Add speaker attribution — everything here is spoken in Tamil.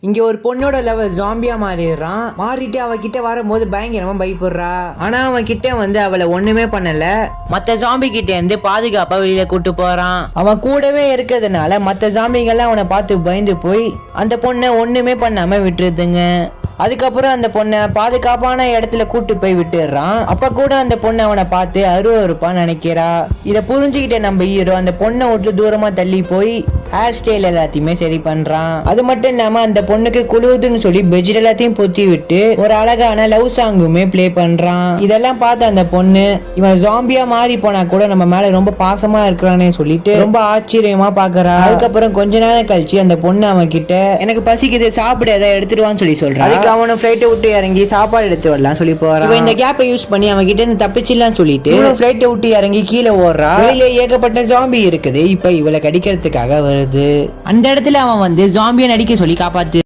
Speaker 1: இங்க ஒரு பொண்ணோட லெவல் ஜாம்பியா மாறிடுறான். மாறிட்டு அவகிட்ட வரும்போது பயங்கரமா பயப்படுறா. ஆனா அவன் கிட்ட அவளை ஒண்ணுமே பண்ணல.
Speaker 2: மத்த ஜாம்பி கிட்ட இருந்து பாதுகாப்பா வெளியில கூட்டு போறான்.
Speaker 1: அவன் கூடவே இருக்கிறதுனால மத்த ஜாம்பிகள்லாம் அவனை பார்த்து பயந்து போய் அந்த பொண்ணை ஒண்ணுமே பண்ணாம விட்டுருதுங்க. அதுக்கப்புறம் அந்த பொண்ணை பாதுகாப்பான இடத்துல கூட்டு போய் விட்டுடுறான். அப்ப கூட அந்த பொண்ணு அவனை பார்த்து அருவருப்பான்னு நினைக்கிறா. இதை புரிஞ்சுக்கிட்ட நம்ம ஹீரோ அந்த பொண்ணை விட்டு தூரமா தள்ளி போய் ஹேர் ஸ்டைல் எல்லாத்தையுமே சரி பண்றான். அது மட்டும் இல்லாம அந்த பொண்ணுக்கு குழுவுதுன்னு சொல்லி பெட்ஷீட் எல்லாத்தையும் பொத்தி விட்டு ஒரு அழகான லவ் சாங்குமே பிளே பண்றான். இதெல்லாம் பார்த்து அந்த பொண்ணு இவன் ஜாம்பியா மாறி போனா கூட நம்ம மேல ரொம்ப பாசமா இருக்கிறானே சொல்லிட்டு ரொம்ப ஆச்சரியமா பாக்குறா. அதுக்கப்புறம் கொஞ்ச நேரம் கழிச்சு அந்த பொண்ணு அவன் கிட்ட எனக்கு பசிக்குது சாப்பிட ஏதாவது எடுத்துருவான்னு சொல்லி சொல்றான். அவனும் ஃபிளைட்டை விட்டு இறங்கி சாப்பாடு எடுத்து வரலாம் சொல்லி போறான். இந்த கேப்பை யூஸ் பண்ணி அவன் கிட்ட இருந்து தப்பிச்சிடலாம் சொல்லிட்டு ஃபிளைட்டை விட்டு இறங்கி கீழே ஓடுறா. வெளியில ஏகப்பட்ட ஜாம்பி இருக்குது. இப்ப இவளை கடிக்கிறதுக்காக வருது.
Speaker 2: அந்த இடத்துல அவன் ஜாம்பியை நடிக்க சொல்லி காப்பாத்து